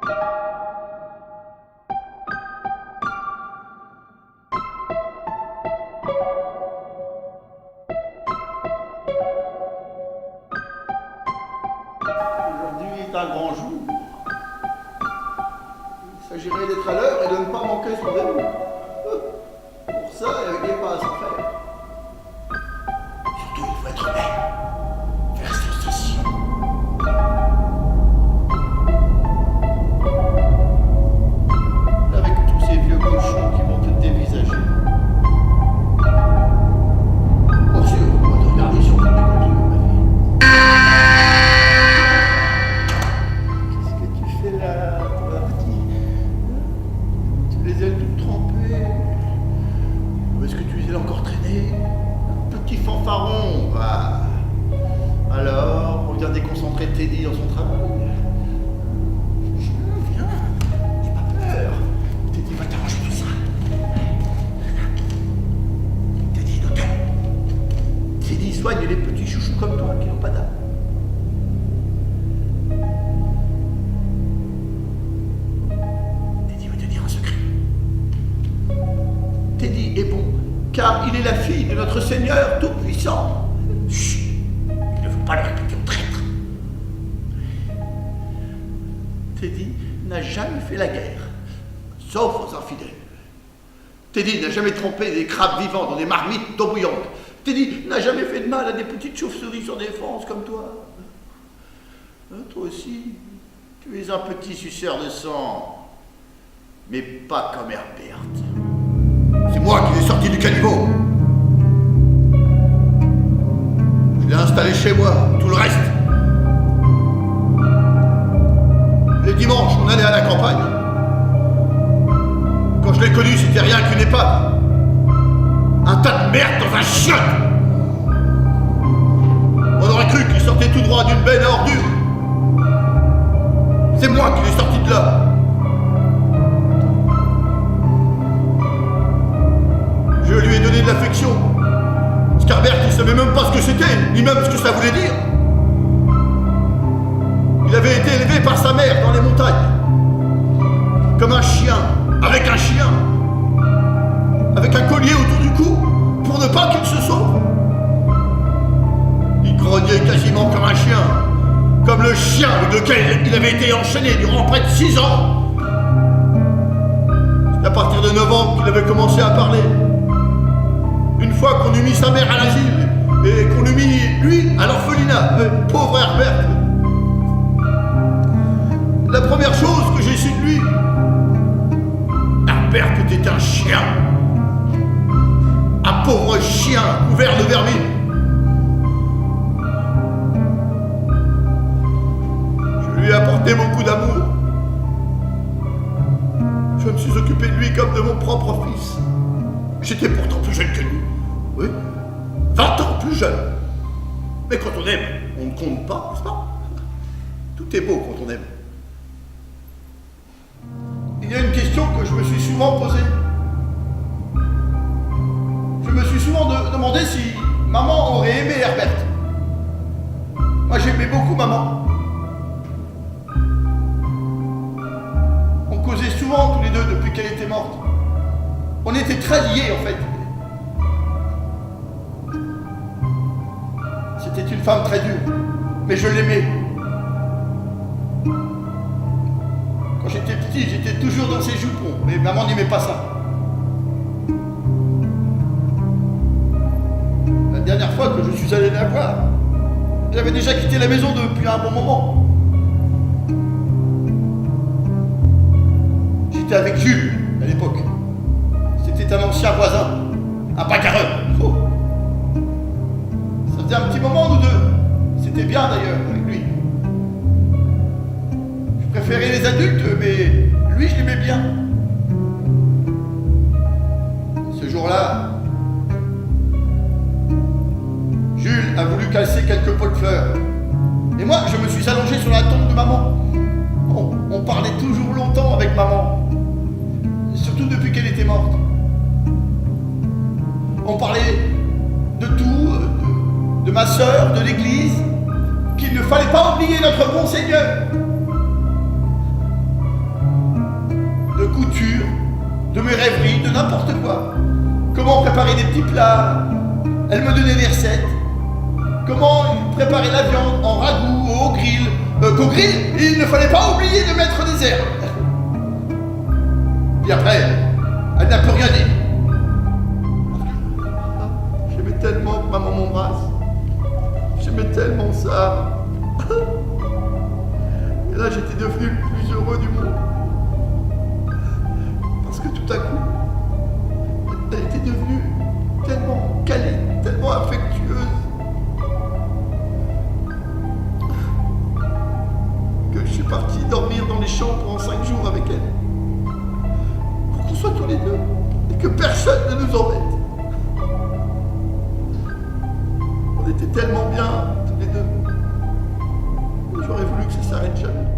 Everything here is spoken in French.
Aujourd'hui est un grand jour. Il s'agirait d'être à l'heure et de ne pas manquer son rendez-vous. Pour ça, il n'est pas à s'en faire. Surtout, il faut être belle. Faire ceci. Avec tous ces vieux cochons qui vont te dévisager. Bien sûr, on va te regarder sur le côté, ma vie. Qu'est-ce que tu fais là, toi, petit? Tu as les ailes toutes trempées. Où est-ce que tu les as encore traînées? Petit fanfaron, va. Alors, on vient déconcentrer Teddy dans son travail. Viens, n'aie pas peur. Teddy va t'arranger tout ça. Teddy, docteur. Teddy soigne les petits chouchous comme toi qui n'ont pas d'âme. Teddy veut te dire un secret. Teddy est bon, car il est la fille de notre Seigneur Tout-Puissant. Chut, il ne faut pas le répéter aux traîtres. Teddy n'a jamais fait la guerre, sauf aux infidèles. Teddy n'a jamais trempé des crabes vivants dans des marmites d'eau bouillante. Teddy n'a jamais fait de mal à des petites chauves-souris sans défense comme toi. Toi aussi, tu es un petit suceur de sang, mais pas comme Herbert. C'est moi qui l'ai sorti du caniveau. Je l'ai installé chez moi, tout le reste. Les dimanches, on allait à la campagne. Quand je l'ai connu, c'était rien qu'une épave. Un tas de merde dans un chiotte. On aurait cru qu'il sortait tout droit d'une benne à ordures. C'est moi qui l'ai sorti de là. Je lui ai donné de l'affection. Scarbert, il savait même pas ce que c'était, ni même ce que ça voulait dire. Il avait été élevé par sa mère dans les montagnes. Comme un chien, avec un chien. Avec un collier autour du cou, pour ne pas qu'il se sauve. Il grognait quasiment comme un chien. Comme le chien avec lequel il avait été enchaîné durant près de 6 ans. C'est à partir de 9 ans qu'il avait commencé à parler. Une fois qu'on eut mis sa mère à l'asile et qu'on eut mis lui à l'orphelinat, pauvre Herbert. La première chose que j'ai su de lui, Herbert était un chien. Un pauvre chien couvert de vermine. Je lui ai apporté beaucoup d'amour. Je me suis occupé de lui comme de mon propre fils. J'étais pourtant plus jeune que lui. Oui, 20 ans plus jeune. Mais quand on aime, on ne compte pas, n'est-ce pas? Tout est beau quand on aime. Il y a une question que je me suis souvent posée. Je me suis souvent demandé si maman aurait aimé Herbert. Moi, j'aimais beaucoup maman. On causait souvent tous les deux depuis qu'elle était morte. On était très liés, en fait. C'était une femme très dure, mais je l'aimais. Quand j'étais petit, j'étais toujours dans ses jupons, mais maman n'aimait pas ça. La dernière fois que je suis allé la voir, j'avais déjà quitté la maison depuis un bon moment. J'étais avec Jules, à l'époque. C'était un ancien voisin, un bagarreur. Oh. Ça faisait un petit moment, nous deux. C'était bien d'ailleurs, avec lui. Je préférais les adultes, mais lui, je l'aimais bien. Ce jour-là, Jules a voulu casser quelques pots de fleurs. Et moi, je me suis allongé sur la tombe de maman. On parlait toujours longtemps avec maman. Surtout depuis qu'elle était morte. On parlait de tout, de ma sœur, de l'église, qu'il ne fallait pas oublier notre bon Seigneur. des petits plats, elle me donnait des recettes. Comment préparer la viande en ragoût, au grill. Qu'au grill, il ne fallait pas oublier de mettre des herbes. Puis après, elle n'a plus rien dit. J'aimais tellement que maman m'embrasse. J'aimais tellement ça. Et là, j'étais devenu le plus heureux du monde. Parce que tout à coup, elle était devenue tellement câline, tellement affectueuse, que je suis parti dormir dans les champs pendant 5 jours avec elle. Pour qu'on soit tous les deux et que personne ne nous embête. On était tellement bien tous les deux. J'aurais voulu que ça s'arrête jamais.